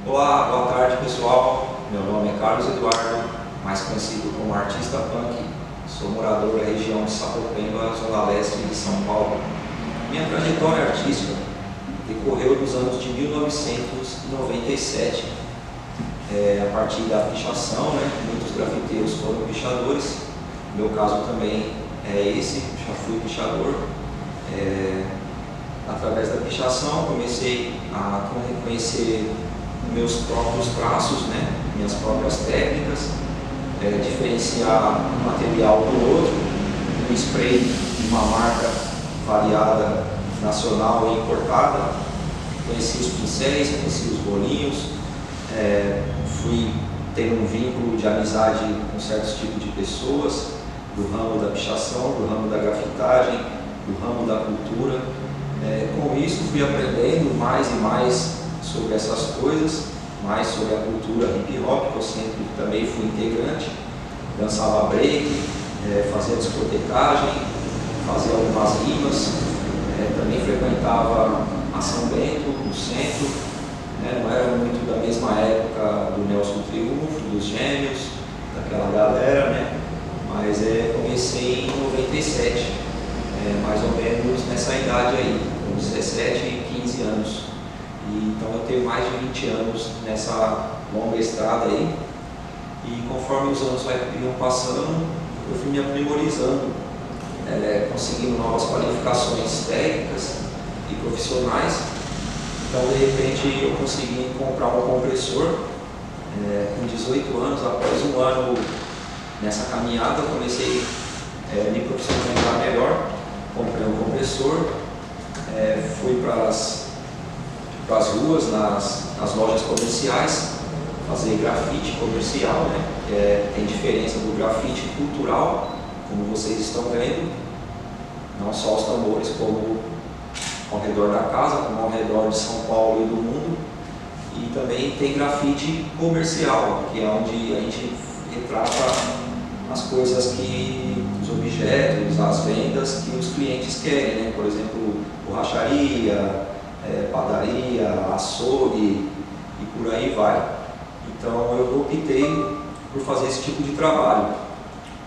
Olá, boa tarde pessoal. Meu nome é Carlos Eduardo, mais conhecido como Artista Punk. Sou morador da região de Sapopemba, zona leste de São Paulo. Minha trajetória artística decorreu nos anos de 1997, a partir da pichação, né? Muitos grafiteiros foram pichadores. No meu caso também é esse, já fui pichador. Através da pichação comecei a conhecer meus próprios traços, né? Minhas próprias técnicas, diferenciar um material do outro, um spray de uma marca variada, nacional e importada. Conheci os pincéis, conheci os bolinhos, fui tendo um vínculo de amizade com certos tipos de pessoas, do ramo da pichação, do ramo da grafitagem, do ramo da cultura. Com isso fui aprendendo mais e mais sobre essas coisas, mais sobre a cultura hip hop, que eu sempre também fui integrante. Dançava break, fazia discotecagem, fazia algumas rimas, também frequentava a São Bento, no centro, não era muito da mesma época do Nelson Triunfo, dos Gêmeos, daquela galera, né? Mas comecei em 97, mais ou menos nessa idade aí, com 17 e 15 anos. Então eu tenho mais de 20 anos nessa longa estrada aí, e conforme os anos iam passando, eu fui me aprimorizando, conseguindo novas qualificações técnicas e profissionais. Então de repente eu consegui comprar um compressor, com 18 anos. Após um ano nessa caminhada eu comecei a me profissionalizar melhor, comprei um compressor, fui para as ruas, nas lojas comerciais, fazer grafite comercial, né? Tem diferença do grafite cultural, como vocês estão vendo, não só os tambores, como ao redor da casa, como ao redor de São Paulo e do mundo. E também tem grafite comercial, que é onde a gente retrata as coisas os objetos, as vendas que os clientes querem, né? Por exemplo, borracharia, padaria, açougue e por aí vai. Então eu optei por fazer esse tipo de trabalho,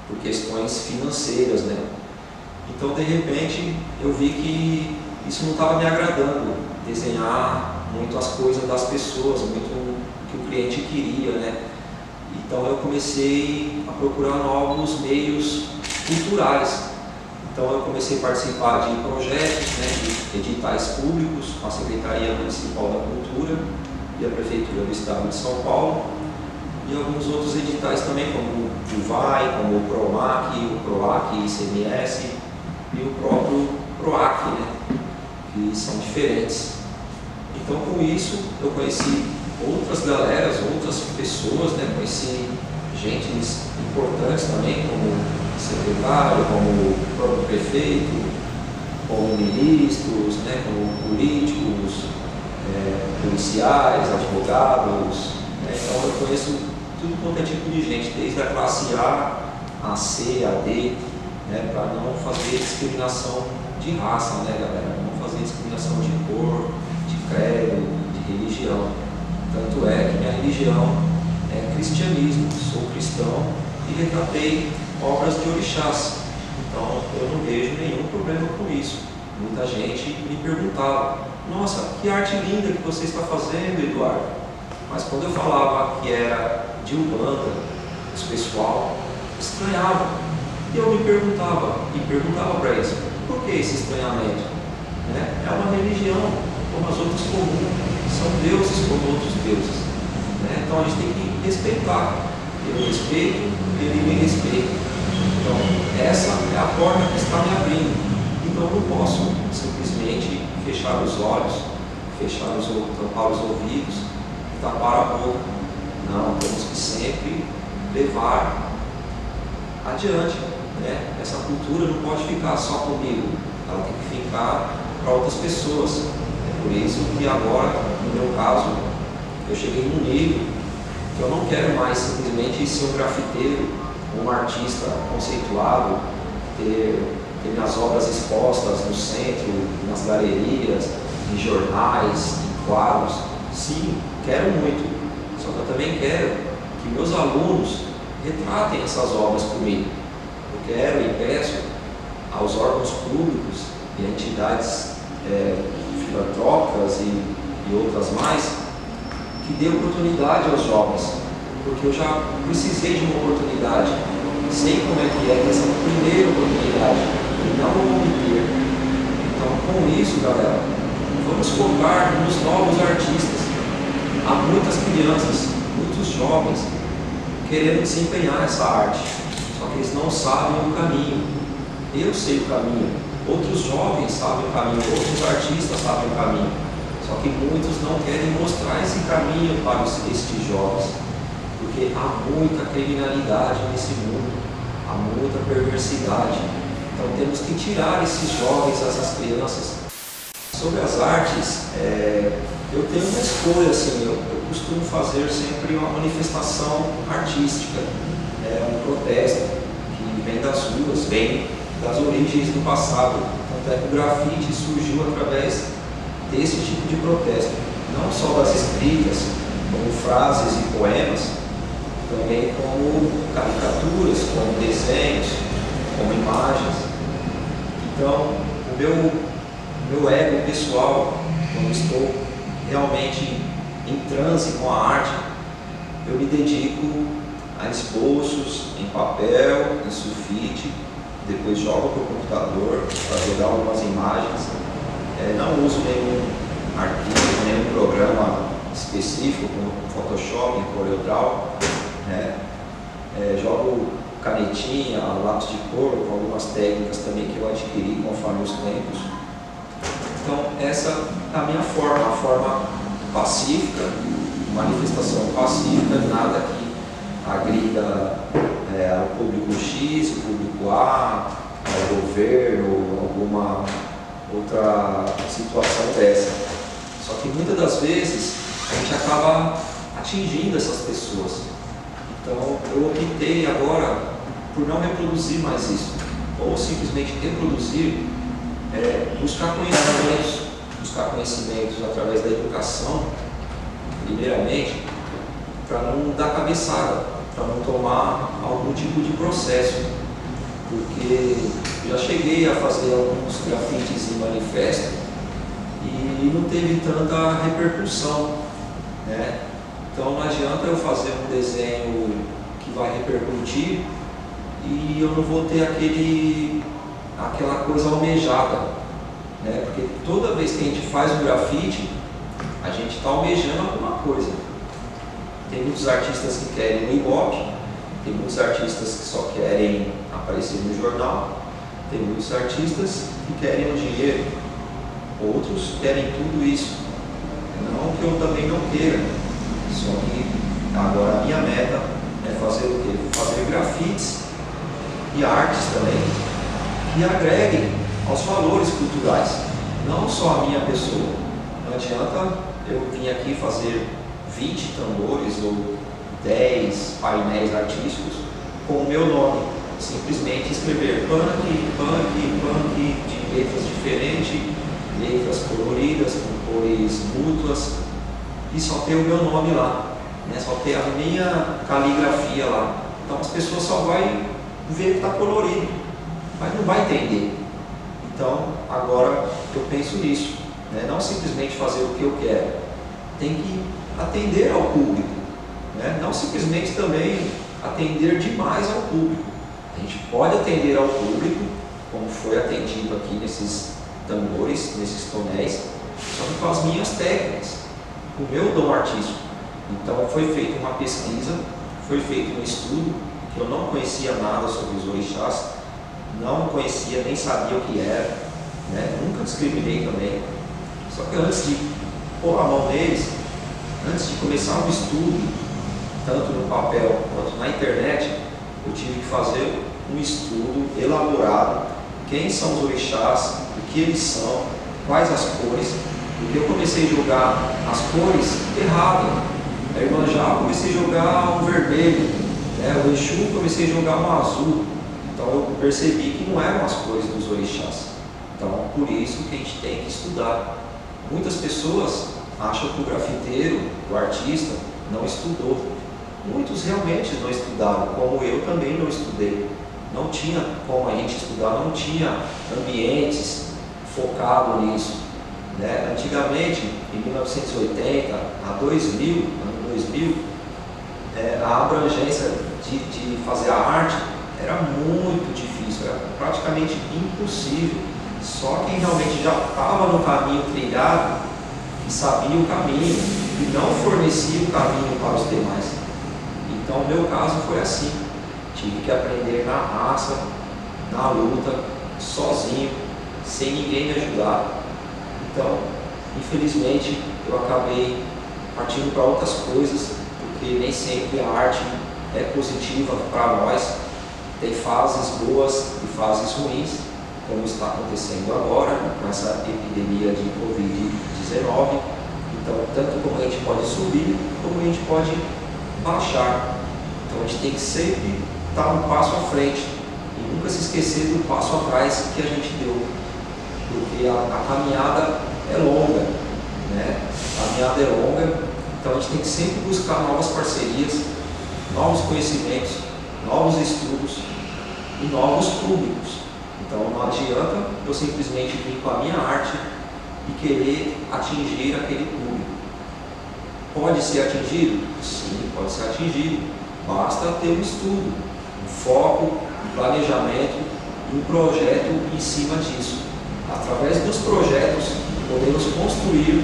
por questões financeiras, né? Então de repente eu vi que isso não estava me agradando, desenhar muito as coisas das pessoas, muito o que o cliente queria, né? Então eu comecei a procurar novos meios culturais. Então eu comecei a participar de projetos, né, de editais públicos com a Secretaria Municipal da Cultura e a Prefeitura do Estado de São Paulo, e alguns outros editais também, como o VAI, como o PROMAC, o PROAC, ICMS e o próprio PROAC, né, que são diferentes. Então com isso eu conheci outras galeras, outras pessoas, né, conheci gente importantes também, como o secretário, como o próprio prefeito, como ministros, né, como políticos, policiais, advogados, né? Então eu conheço tudo quanto é tipo de gente, desde a classe A C, a D, né, para não fazer discriminação de raça, né, galera? Não fazer discriminação de cor, de credo, de religião. Tanto é que minha religião é cristianismo, sou cristão e retratei obras de orixás. Então eu não vejo nenhum problema com isso. Muita gente me perguntava: nossa, que arte linda que você está fazendo, Eduardo. Mas quando eu falava que era de Umbanda, esse pessoal estranhava. E eu me perguntava para eles: por que esse estranhamento? É uma religião como as outras comuns, são deuses como outros deuses. Então a gente tem que respeitar. Eu respeito, ele me respeita. Então essa é a porta que está me abrindo. Então eu não posso simplesmente fechar os olhos, tampar os ouvidos, tapar a boca. Não, temos que sempre levar adiante, né? Essa cultura não pode ficar só comigo, ela tem que ficar para outras pessoas. Por isso que agora, no meu caso, eu cheguei num nível que eu não quero mais simplesmente ser um grafiteiro, um artista conceituado, ter minhas obras expostas no centro, nas galerias, em jornais, em quadros. Sim, quero muito, só que eu também quero que meus alunos retratem essas obras comigo. Eu quero e peço aos órgãos públicos e entidades filantrópicas e outras mais, que dê oportunidade aos jovens, porque eu já precisei de uma oportunidade, sei como é que é essa primeira oportunidade, e não obter. Então, com isso, galera, vamos focar nos novos artistas. Há muitas crianças, muitos jovens, querendo desempenhar essa arte, só que eles não sabem o caminho. Eu sei o caminho, outros jovens sabem o caminho, outros artistas sabem o caminho, só que muitos não querem mostrar esse caminho para estes jovens, porque há muita criminalidade nesse mundo, há muita perversidade. Então temos que tirar esses jovens, essas crianças. Sobre as artes, eu tenho uma escolha, assim, eu costumo fazer sempre uma manifestação artística, um protesto que vem das ruas, vem das origens do passado. Tanto é que o grafite surgiu através desse tipo de protesto, não só das escritas, como frases e poemas, também como caricaturas, como desenhos, como imagens. Então, o meu ego pessoal, quando estou realmente em transe com a arte, eu me dedico a esboços em papel, em sulfite, depois jogo para o computador para jogar algumas imagens. Não uso nenhum arquivo, nenhum programa específico, como Photoshop, CorelDRAW, né? Jogo canetinha, lápis de cor, com algumas técnicas também que eu adquiri conforme os tempos. Então essa é a minha forma, a forma pacífica, manifestação pacífica, nada que agrida ao público X, o público A, ao governo, ou alguma outra situação dessa. Só que muitas das vezes a gente acaba atingindo essas pessoas. Então eu optei agora por não reproduzir mais isso, ou simplesmente reproduzir, buscar conhecimentos através da educação, primeiramente, para não dar cabeçada, para não tomar algum tipo de processo, porque eu já cheguei a fazer alguns grafites em manifesto e não teve tanta repercussão, né? Então não adianta eu fazer um desenho que vai repercutir e eu não vou ter aquela coisa almejada, né? Porque toda vez que a gente faz um grafite, a gente está almejando alguma coisa. Tem muitos artistas que querem um ibope, tem muitos artistas que só querem aparecer no jornal, tem muitos artistas que querem o dinheiro, outros querem tudo isso. Não que eu também não queira, só que agora a minha meta é fazer o quê? Fazer grafites e artes também que agreguem aos valores culturais, não só a minha pessoa. Não adianta eu vir aqui fazer 20 tambores ou 10 painéis artísticos com o meu nome, simplesmente escrever punk, de letras diferentes, letras coloridas, com cores mútuas, e só ter o meu nome lá, né? Só ter a minha caligrafia lá. Então as pessoas só vão ver que está colorido, mas não vai entender. Então agora eu penso nisso, né? Não simplesmente fazer o que eu quero, tem que atender ao público, né? Não simplesmente também atender demais ao público. A gente pode atender ao público, como foi atendido aqui nesses tambores, nesses tonéis, só que com as minhas técnicas, o meu dom artístico. Então foi feita uma pesquisa, foi feito um estudo, que eu não conhecia nada sobre os orixás, não conhecia, nem sabia o que era, né? Nunca discriminei também. Só que antes de pôr a mão neles, antes de começar um estudo, tanto no papel quanto na internet, eu tive que fazer um estudo elaborado, quem são os orixás, o que eles são, quais as cores, porque eu comecei a jogar as cores errado. A Iemanjá eu comecei a jogar um vermelho, né? O Exu eu comecei a jogar um azul. Então eu percebi que não eram as cores dos orixás. Então por isso que a gente tem que estudar. Muitas pessoas acham que o grafiteiro, o artista, não estudou. Muitos realmente não estudaram, como eu também não estudei. Não tinha como a gente estudar, não tinha ambientes focados nisso, né? Antigamente, em 1980 a 2000, ano 2000, a abrangência de fazer a arte era muito difícil, era praticamente impossível. Só quem realmente já estava no caminho trilhado, que sabia o caminho e não fornecia o caminho para os demais. Então, o meu caso foi assim. Tive que aprender na raça, na luta, sozinho, sem ninguém me ajudar. Então, infelizmente, eu acabei partindo para outras coisas, porque nem sempre a arte é positiva para nós. Tem fases boas e fases ruins, como está acontecendo agora, com essa epidemia de Covid-19. Então, tanto como a gente pode subir, como a gente pode baixar. Então, a gente tem que sempre estar um passo à frente e nunca se esquecer do passo atrás que a gente deu, porque a caminhada é longa, né? A caminhada é longa, então a gente tem que sempre buscar novas parcerias, novos conhecimentos, novos estudos e novos públicos. Então não adianta eu simplesmente vir com a minha arte e querer atingir aquele público. Pode ser atingido? Sim, pode ser atingido. Basta ter um estudo, um foco, um planejamento e um projeto em cima disso. Através dos projetos, podemos construir,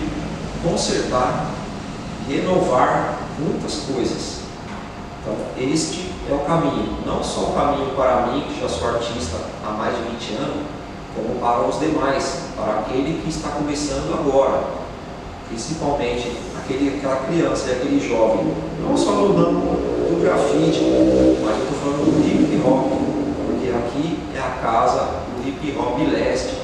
consertar e renovar muitas coisas. Então, este é o caminho. Não só o caminho para mim, que já sou artista há mais de 20 anos, como para os demais, para aquele que está começando agora, principalmente aquela criança e aquele jovem, não só no ramo do grafite, mas eu estou falando do hip hop, porque aqui é a casa do hip hop leste,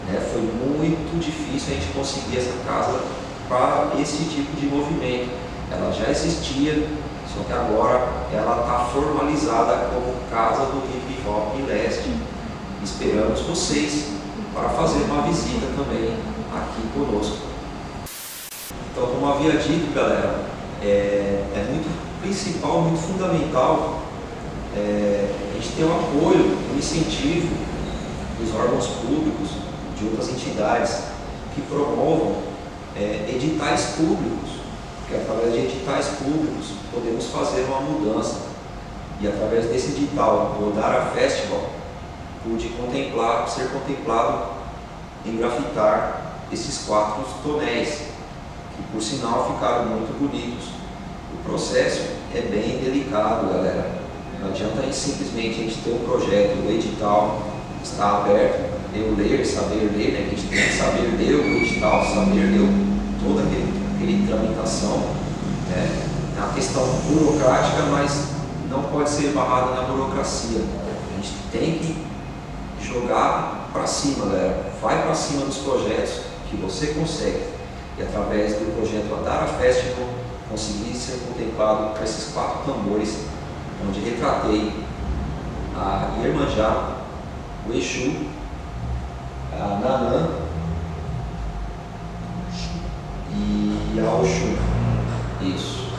né? Foi muito difícil a gente conseguir essa casa para esse tipo de movimento. Ela já existia, só que agora ela está formalizada como Casa do Hip Hop Leste. Esperamos vocês para fazer uma visita também aqui conosco. Então, como havia dito, galera, é muito principal, muito fundamental a gente ter o apoio, o incentivo dos órgãos públicos, de outras entidades que promovam editais públicos, porque através de editais públicos podemos fazer uma mudança. E através desse edital do Odara Festival, pude ser contemplado em grafitar esses 4 tonéis, que por sinal ficaram muito bonitos. O processo é bem delicado, galera. Não adianta a gente simplesmente a gente ter um projeto, o edital está aberto, eu ler, saber ler, né? A gente tem que saber ler o edital, saber ler toda aquela tramitação, né? É uma questão burocrática, mas não pode ser barrada na burocracia. A gente tem que jogar para cima, galera. Vai para cima dos projetos que você consegue. E através do projeto Odara Festival, consegui ser contemplado com esses 4 tambores, onde retratei a Iemanjá, o Exu, a Nanã e a Oxum. Isso.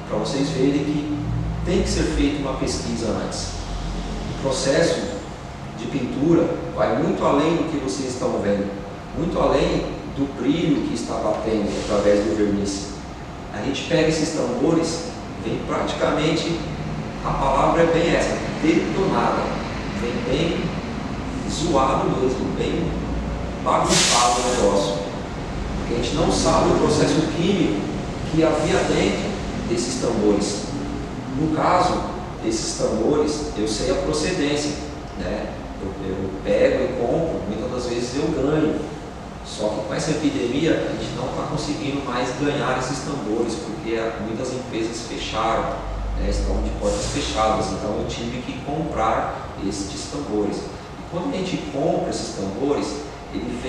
Para vocês verem que tem que ser feita uma pesquisa antes. O processo de pintura vai muito além do que vocês estão vendo, muito além do brilho que está batendo através do verniz. A gente pega esses tambores, vem praticamente, a palavra é bem essa, detonada, vem bem zoado mesmo, bem bagunçado o negócio, porque a gente não sabe o processo químico que havia dentro desses tambores. No caso desses tambores, eu sei a procedência, né? Eu pego e compro, muitas das vezes eu ganho. Só que com essa epidemia a gente não está conseguindo mais ganhar esses tambores, porque muitas empresas fecharam, né? Estão de portas fechadas, então eu tive que comprar esses tambores. E quando a gente compra esses tambores, ele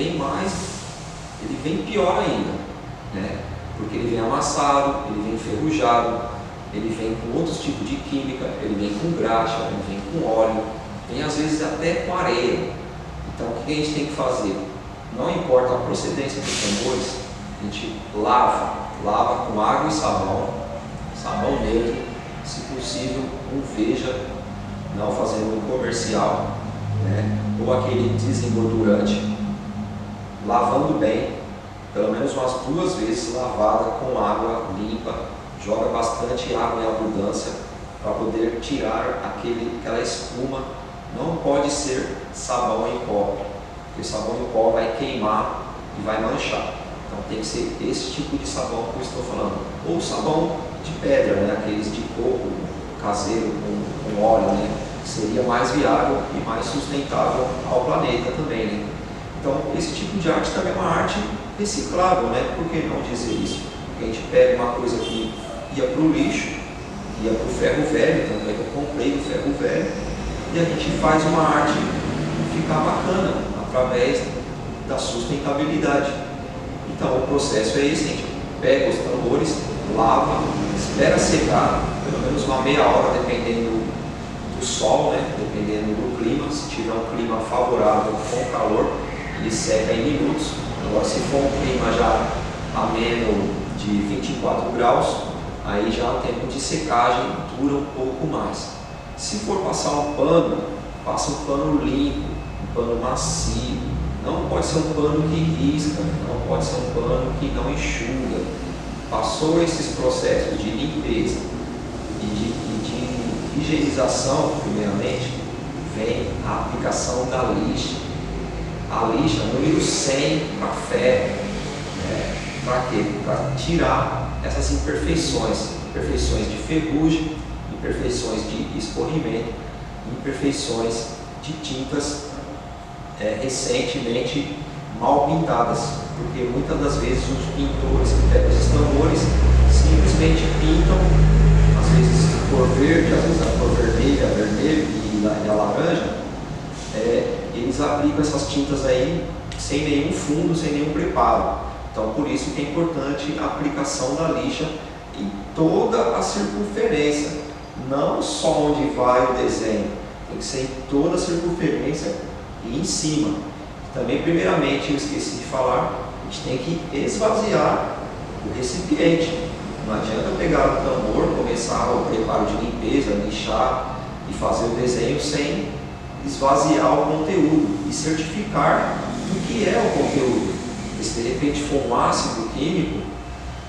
vem pior ainda, né? Porque ele vem amassado, ele vem enferrujado, ele vem com outros tipos de química, ele vem com graxa, ele vem com óleo, vem às vezes até com areia. Então o que a gente tem que fazer? Não importa a procedência dos tambores, A gente lava com água e sabão neutro, se possível um Veja, não fazendo um comercial, né? Ou aquele desengordurante, lavando bem, pelo menos umas 2 vezes lavada com água limpa, joga bastante água em abundância para poder tirar aquela espuma. Não pode ser sabão em pó, porque sabão em pó vai queimar e vai manchar. Então tem que ser esse tipo de sabão que eu estou falando, ou sabão de pedra, né? Aqueles de coco caseiro com óleo, né? Seria mais viável e mais sustentável ao planeta também, né? Então esse tipo de arte também é uma arte reciclável, né? Por que não dizer isso? Porque a gente pega uma coisa que ia para o lixo, ia para o ferro velho, tanto é que eu comprei o ferro velho, e a gente faz uma arte ficar bacana através da sustentabilidade. Então o processo é esse: a gente pega os tambores, lava, espera secar, pelo menos uma meia hora, dependendo do sol, né? Dependendo do clima. Se tiver um clima favorável com calor, ele seca em minutos. Agora, se for um clima já ameno de 24 graus, aí já o tempo de secagem dura um pouco mais. Se for passar um pano, passa um pano limpo, um pano macio. Não pode ser um pano que risca, não pode ser um pano que não enxuga. Passou esses processos de limpeza e de higienização, primeiramente, vem a aplicação da lixa. A lixa número 100 para ferro, né? Para quê? Para tirar essas imperfeições de ferrugem, imperfeições de escorrimento, imperfeições de tintas recentemente mal pintadas, porque muitas das vezes os pintores que pegam esses tambores simplesmente pintam, às vezes cor verde, às vezes a cor vermelho e a laranja, eles aplicam essas tintas aí sem nenhum fundo, sem nenhum preparo. Então por isso que é importante a aplicação da lixa em toda a circunferência, não só onde vai o desenho, tem que ser em toda a circunferência e em cima. Também, primeiramente, eu esqueci de falar, a gente tem que esvaziar o recipiente. Não adianta pegar o tambor, começar o preparo de limpeza, lixar e fazer o desenho sem esvaziar o conteúdo e certificar o que é o conteúdo. Porque se de repente for um ácido químico,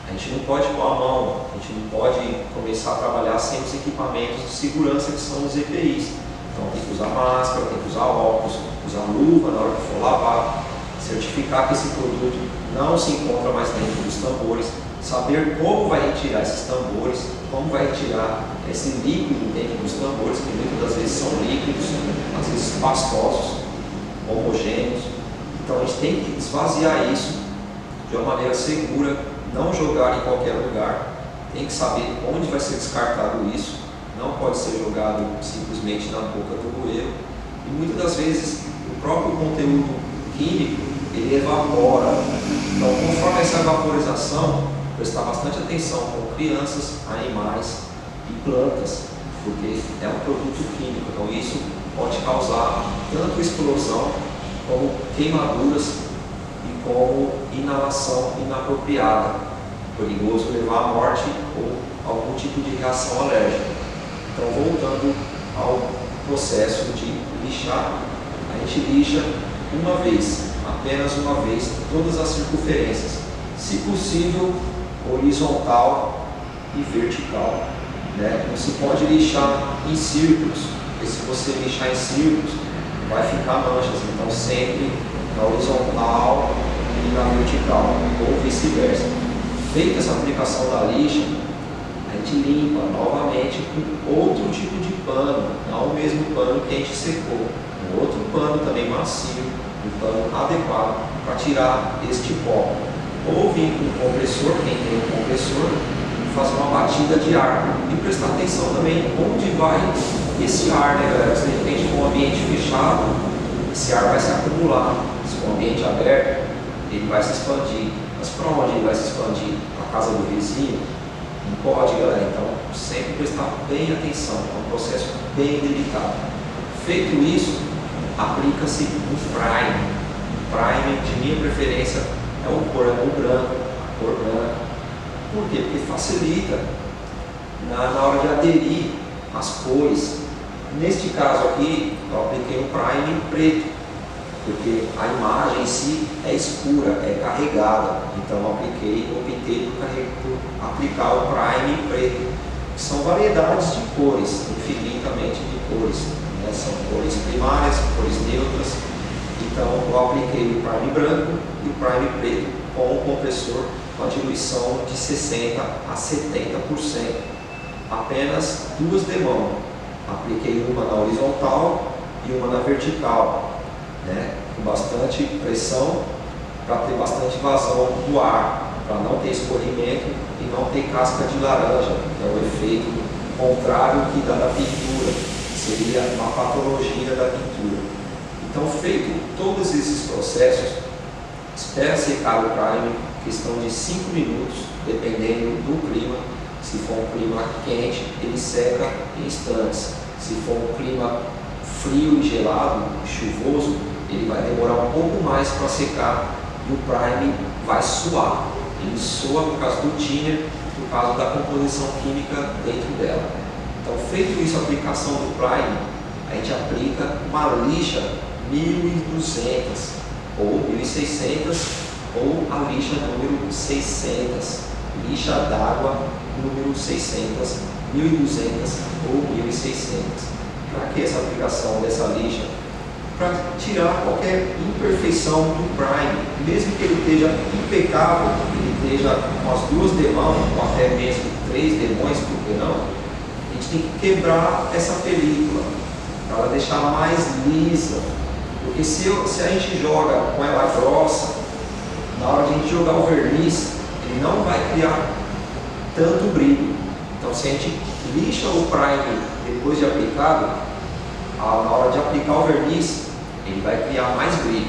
a gente não pode pôr a mão, a gente não pode começar a trabalhar sem os equipamentos de segurança que são os EPIs. Então tem que usar máscara, tem que usar óculos, usar luva na hora que for lavar, certificar que esse produto não se encontra mais dentro dos tambores, saber como vai retirar esses tambores, como vai retirar esse líquido dentro dos tambores, que muitas das vezes são líquidos, às vezes pastosos, homogêneos. Então a gente tem que esvaziar isso de uma maneira segura, não jogar em qualquer lugar, tem que saber onde vai ser descartado isso. Não pode ser jogado simplesmente na boca do bueiro. E muitas das vezes o próprio conteúdo químico ele evapora. Então, conforme essa evaporização, prestar bastante atenção com crianças, animais e plantas, porque é um produto químico. Então isso pode causar tanto explosão como queimaduras e como inalação inapropriada, perigoso levar à morte ou algum tipo de reação alérgica. Então, voltando ao processo de lixar, a gente lixa uma vez, apenas uma vez, todas as circunferências, se possível horizontal e vertical, né? Não se pode lixar em círculos, porque se você lixar em círculos, vai ficar manchas. Então sempre na horizontal e na vertical, ou vice-versa. Feita essa aplicação da lixa, a gente limpa novamente com outro tipo de pano, não o mesmo pano que a gente secou, um outro pano também macio, um pano adequado para tirar este pó. Ou vir com um compressor, quem tem um compressor, fazer uma batida de ar e prestar atenção também onde vai esse ar, né, galera? Se de repente for um ambiente fechado, esse ar vai se acumular. Se for um ambiente aberto, ele vai se expandir. Mas para onde ele vai se expandir? Para a casa do vizinho? Não pode, galera. Então, sempre prestar bem atenção. É um processo bem delicado. Feito isso, aplica-se um prime. O prime, de minha preferência, é o branco, cor branca. Por quê? Porque facilita na hora de aderir as cores. Neste caso aqui, eu apliquei um primer preto, porque a imagem em si é escura, é carregada. Então eu optei por aplicar o primer preto, que são variedades de cores, infinitamente de cores, né? São cores primárias, cores neutras. Então eu apliquei o primer branco e o primer preto com o compressor com a diluição de 60% a 70%. Apenas duas demãos. Apliquei uma na horizontal e uma na vertical, né? Com bastante pressão para ter bastante vazão do ar, para não ter escorrimento e não ter casca de laranja, que é o efeito contrário que dá da pintura, seria uma patologia da pintura. Então, feito todos esses processos, espera secar o primer, questão de 5 minutos, dependendo do clima. Se for um clima quente, ele seca em instantes. Se for um clima frio e gelado, chuvoso, ele vai demorar um pouco mais para secar e o primer vai suar. Ele soa por causa do thinner, por causa da composição química dentro dela. Então, feito isso, a aplicação do primer, a gente aplica uma lixa 1200 ou 1600 ou a lixa número 600, lixa d'água número 600, 1200 ou 1600. Para que essa aplicação dessa lixa? Para tirar qualquer imperfeição do primer, mesmo que ele esteja impecável, ele esteja com as duas demãos, ou até mesmo 3 demões, por que não? A gente tem que quebrar essa película, para ela deixar mais lisa, porque se a gente joga com ela grossa, na hora de a gente jogar o verniz, ele não vai criar tanto brilho. Então, se a gente lixa o primer depois de aplicado, na hora de aplicar o verniz, ele vai criar mais brilho.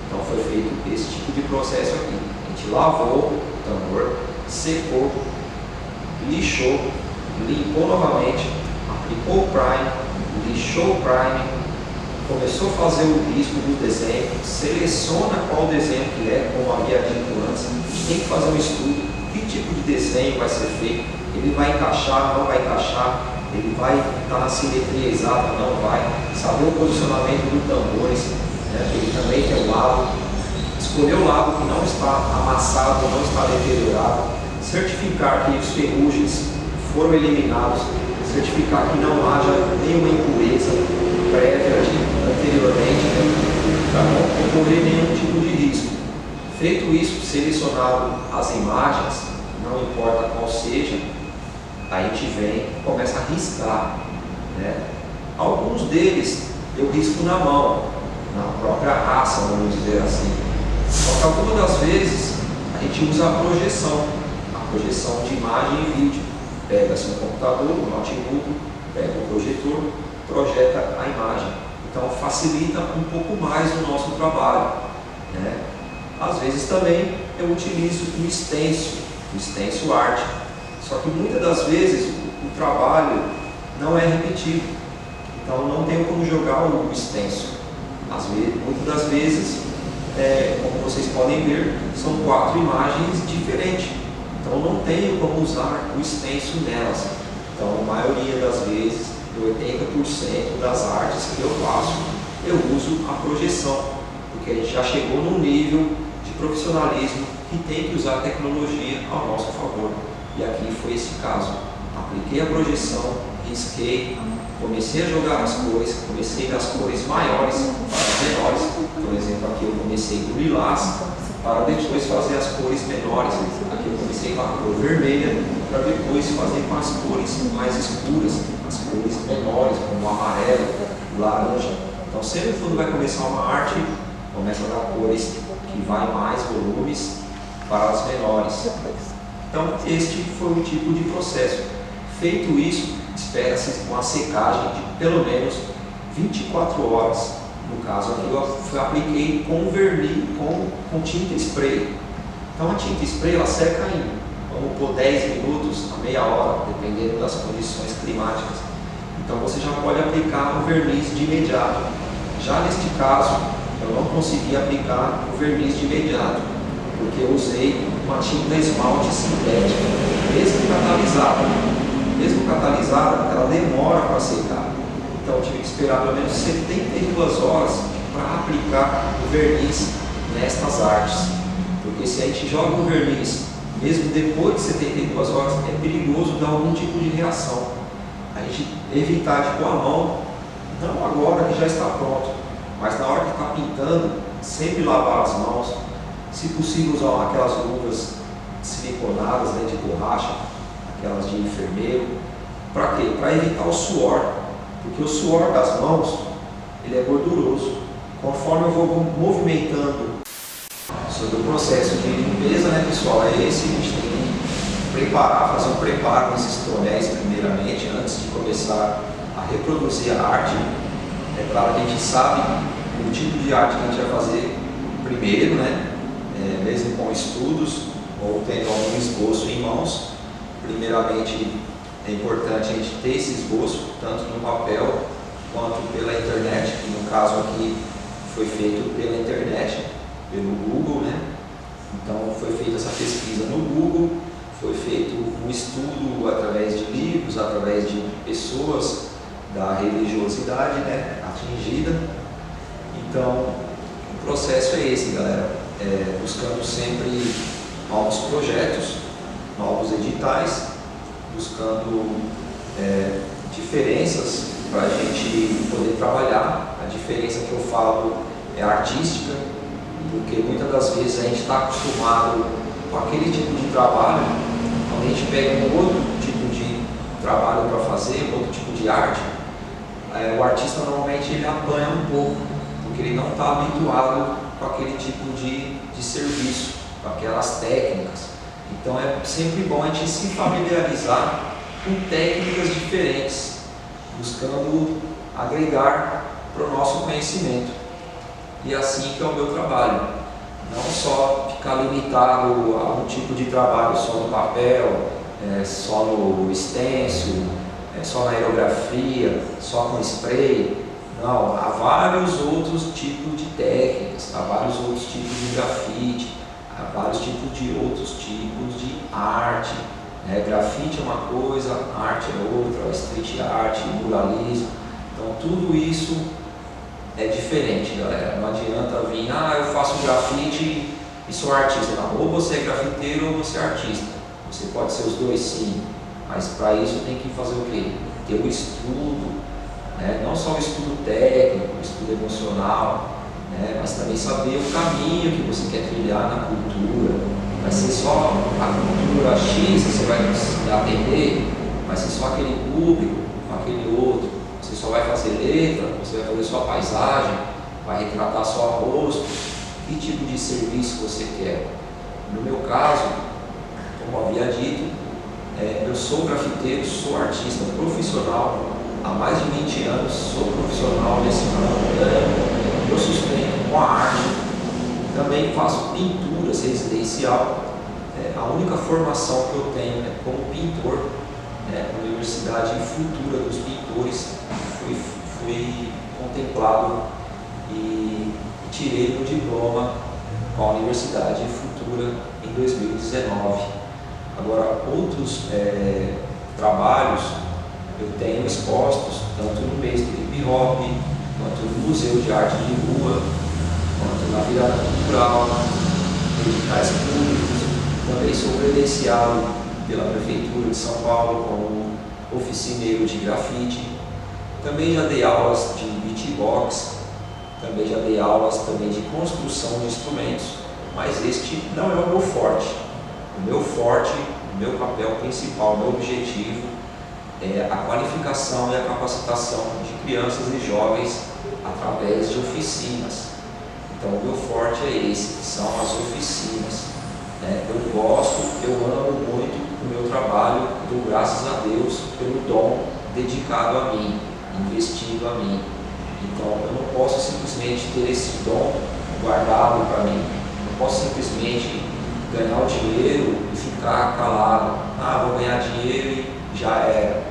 Então, foi feito esse tipo de processo aqui. A gente lavou o tambor, secou, lixou, limpou novamente, aplicou o primer, lixou o primer, começou a fazer o risco do desenho, seleciona qual desenho que é, como havia dito antes. A gente tem que fazer um estudo, que tipo de desenho vai ser feito, ele vai encaixar, não vai encaixar, ele vai estar na simetria exata, não vai, saber o posicionamento dos tambores, né? Ele também tem o lado, escolher o lado que não está amassado, não está deteriorado, certificar que os ferrugens foram eliminados, certificar que não haja nenhuma impureza prévia anteriormente, né? Para não ocorrer nenhum tipo de risco. Feito isso, selecionado as imagens, não importa qual seja, a gente vem e começa a riscar, né? Alguns deles eu risco na mão, na própria raça, vamos dizer assim. Só que algumas das vezes a gente usa a projeção de imagem e vídeo. Pega-se um computador, um notebook, pega o projetor, projeta a imagem. Então facilita um pouco mais o nosso trabalho, né? Às vezes também eu utilizo o stencil art. Só que muitas das vezes o trabalho não é repetido, então não tem como jogar o stencil. Muitas das vezes, como vocês podem ver, são 4 imagens diferentes, então não tenho como usar o stencil nelas. Então a maioria das vezes, 80% das artes que eu faço, eu uso a projeção, porque a gente já chegou num nível de profissionalismo que tem que usar a tecnologia ao nosso favor. E aqui foi esse caso. Apliquei a projeção, risquei, comecei a jogar as cores, comecei das cores maiores para as menores. Por exemplo, aqui eu comecei do lilás para depois fazer as cores menores. Aqui eu comecei com a cor vermelha para depois fazer com as cores mais escuras, as cores menores, como o amarelo, o laranja. Então sempre quando vai começar uma arte, começa a dar cores que vai mais volumes para as menores. Então, este foi o tipo de processo. Feito isso, espera-se uma secagem de pelo menos 24 horas. No caso aqui, eu apliquei com verniz, com tinta spray. Então, a tinta spray ela seca em, vamos por 10 minutos a meia hora, dependendo das condições climáticas. Então, você já pode aplicar o verniz de imediato. Já neste caso, eu não consegui aplicar o verniz de imediato, porque eu usei uma tinta esmalte sintética, mesmo catalisada, ela demora para secar. Então eu tive que esperar pelo menos 72 horas para aplicar o verniz nestas artes. Porque se a gente joga o verniz, mesmo depois de 72 horas, é perigoso dar algum tipo de reação. A gente evitar de pôr a mão, não agora que já está pronto, mas na hora que está pintando, sempre lavar as mãos. Se possível, usar aquelas luvas siliconadas, né, de borracha, aquelas de enfermeiro. Para quê? Para evitar o suor, porque o suor das mãos ele é gorduroso. Conforme eu vou movimentando sobre o processo de limpeza, né, pessoal, é esse. A gente tem que preparar, fazer um preparo desses tonéis primeiramente, antes de começar a reproduzir a arte. É claro que a gente sabe o tipo de arte que a gente vai fazer primeiro, né, mesmo com estudos ou tendo algum esboço em mãos. Primeiramente é importante a gente ter esse esboço, tanto no papel quanto pela internet, que no caso aqui foi feito pela internet, pelo Google, né? Então foi feita essa pesquisa no Google, foi feito um estudo através de livros, através de pessoas da religiosidade, né, atingida. Então o processo é esse, galera, buscando sempre novos projetos, novos editais, buscando diferenças para a gente poder trabalhar. A diferença que eu falo é artística, porque muitas das vezes a gente está acostumado com aquele tipo de trabalho. Quando a gente pega um outro tipo de trabalho para fazer, outro tipo de arte, o artista normalmente ele apanha um pouco, porque ele não está habituado com aquele tipo de serviço, com aquelas técnicas. Então é sempre bom a gente se familiarizar com técnicas diferentes, buscando agregar para o nosso conhecimento. E assim que é o meu trabalho. Não só ficar limitado a um tipo de trabalho só no papel, só no stencil, só na aerografia, só com spray. Não, há vários outros tipos de técnicas, há vários outros tipos de grafite, há vários tipos de outros tipos de arte. Grafite é uma coisa, arte é outra, street art, muralismo. Então tudo isso é diferente, galera. Não adianta vir, eu faço grafite e sou artista. Não, ou você é grafiteiro ou você é artista. Você pode ser os dois, sim, mas para isso tem que fazer o quê? Ter o estudo, né? Não só o estudo técnico, o estudo emocional, né? Mas também saber o caminho que você quer trilhar na cultura. Vai ser só a cultura X que você vai atender, vai ser só aquele público, aquele outro. Você só vai fazer letra, você vai fazer só paisagem, vai retratar só rosto. Que tipo de serviço você quer? No meu caso, como havia dito, eu sou grafiteiro, sou artista profissional há mais de 20 anos, sou profissional nesse ramo, eu sustento com a arte, também faço pinturas residencial. A única formação que eu tenho é como pintor, na Universidade Futura dos Pintores. Fui contemplado e tirei meu diploma com a Universidade Futura em 2019. Agora, outros trabalhos eu tenho expostos, tanto no mês do hip hop, quanto no Museu de Arte de Rua, quanto na Virada Cultural, editais públicos. Também sou credenciado pela Prefeitura de São Paulo como oficineiro de grafite. Também já dei aulas de beatbox, também já dei aulas também de construção de instrumentos, mas este não é o meu forte. O meu forte, o meu papel principal, o meu objetivo é a qualificação e a capacitação de crianças e jovens através de oficinas. Então o meu forte é esse, que são as oficinas. Eu gosto, eu amo muito o meu trabalho, dou graças a Deus pelo dom dedicado a mim, investido a mim. Então eu não posso simplesmente ter esse dom guardado para mim, não posso simplesmente ganhar o dinheiro e ficar calado. Vou ganhar dinheiro e já era.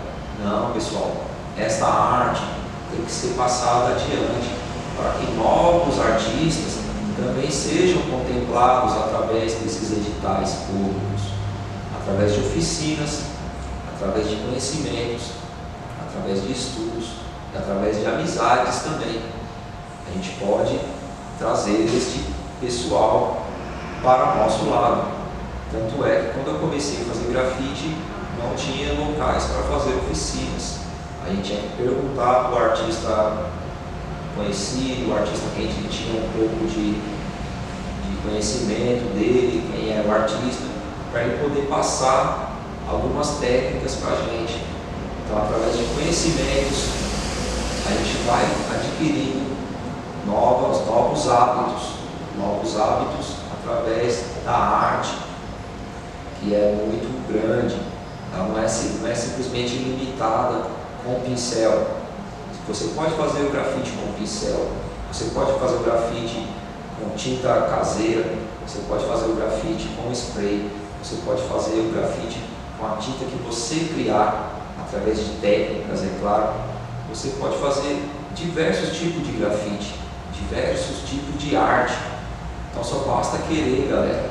Não, pessoal, esta arte tem que ser passada adiante para que novos artistas também sejam contemplados através desses editais públicos, através de oficinas, através de conhecimentos, através de estudos, e através de amizades também. A gente pode trazer este pessoal para o nosso lado. Tanto é que quando eu comecei a fazer grafite, não tinha locais para fazer oficinas. A gente tinha que perguntar para o artista conhecido, o artista que a gente tinha um pouco de conhecimento dele, quem era o artista, para ele poder passar algumas técnicas para a gente. Então, através de conhecimentos, a gente vai adquirindo novos hábitos através da arte, que é muito grande. Ela não é simplesmente limitada com o pincel. Você pode fazer o grafite com o pincel, você pode fazer o grafite com tinta caseira, você pode fazer o grafite com spray, você pode fazer o grafite com a tinta que você criar, através de técnicas, é claro. Você pode fazer diversos tipos de grafite, diversos tipos de arte. Então só basta querer, galera.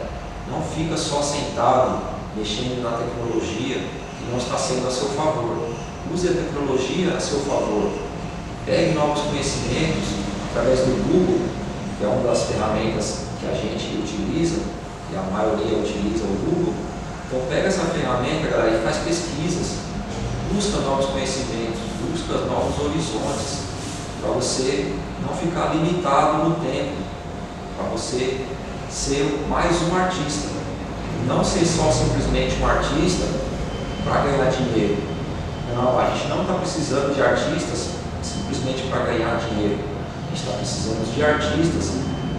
Não fica só sentado, mexendo na tecnologia que não está sendo a seu favor. Use a tecnologia a seu favor. Pegue novos conhecimentos através do Google, que é uma das ferramentas que a gente utiliza, que a maioria utiliza o Google. Então pega essa ferramenta, galera, e faz pesquisas. Busca novos conhecimentos, busca novos horizontes, para você não ficar limitado no tempo, para você ser mais um artista, não ser só simplesmente um artista para ganhar dinheiro. Não, a gente não está precisando de artistas simplesmente para ganhar dinheiro, a gente está precisando de artistas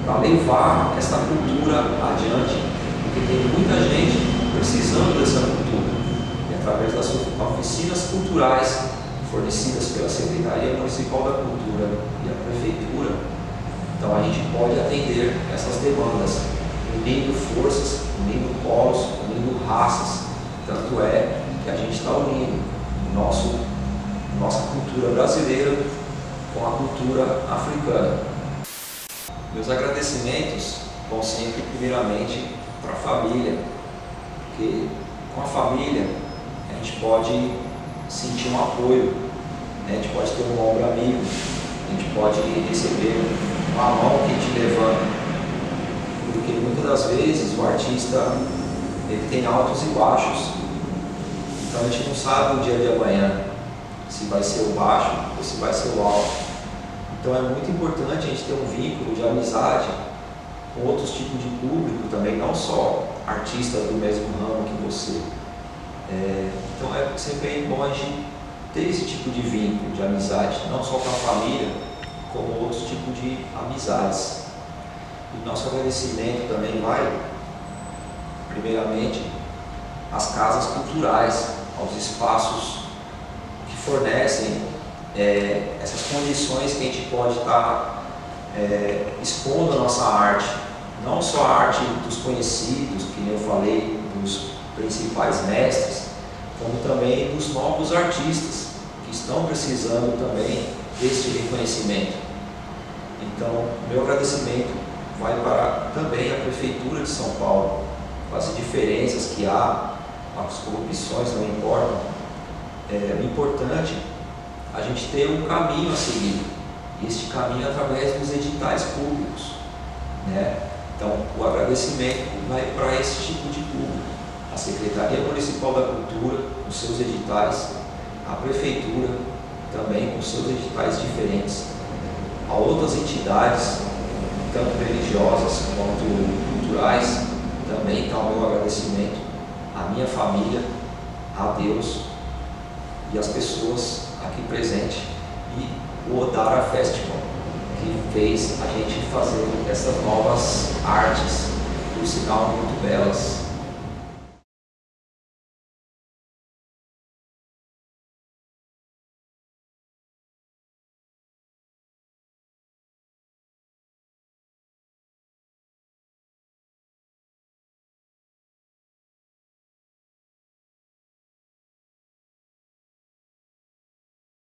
para levar essa cultura adiante, porque tem muita gente precisando dessa cultura. Através das oficinas culturais fornecidas pela Secretaria Municipal da Cultura e a Prefeitura, então a gente pode atender essas demandas, unindo forças, unindo polos, unindo raças. Tanto é que a gente está unindo nossa cultura brasileira com a cultura africana. Meus agradecimentos vão sempre, primeiramente, para a família, porque com a família a gente pode sentir um apoio, né? A gente pode ter um ombro amigo, a gente pode receber uma mão que te levanta, porque muitas das vezes o artista ele tem altos e baixos, então a gente não sabe o dia de amanhã se vai ser o baixo ou se vai ser o alto. Então é muito importante a gente ter um vínculo de amizade com outros tipos de público também, não só artistas do mesmo ramo que você. Então é sempre bom a gente ter esse tipo de vínculo de amizade, não só com a família, como outros tipos de amizades. E nosso agradecimento também vai, primeiramente, às casas culturais, aos espaços que fornecem essas condições que a gente pode estar expondo a nossa arte, não só a arte dos conhecidos, que eu falei, dos principais mestres, como também dos novos artistas que estão precisando também deste reconhecimento. Então, meu agradecimento vai para também a Prefeitura de São Paulo, com as diferenças que há, as corrupções não importam. É importante a gente ter um caminho a seguir, e este caminho é através dos editais públicos, né? Então, o agradecimento vai para esse tipo de público. A Secretaria Municipal da Cultura, com seus editais, a Prefeitura também com seus editais diferentes, a outras entidades, tanto religiosas quanto culturais, também está o meu agradecimento, à minha família, a Deus e às pessoas aqui presentes, e o Odara Festival, que fez a gente fazer essas novas artes, por sinal muito belas.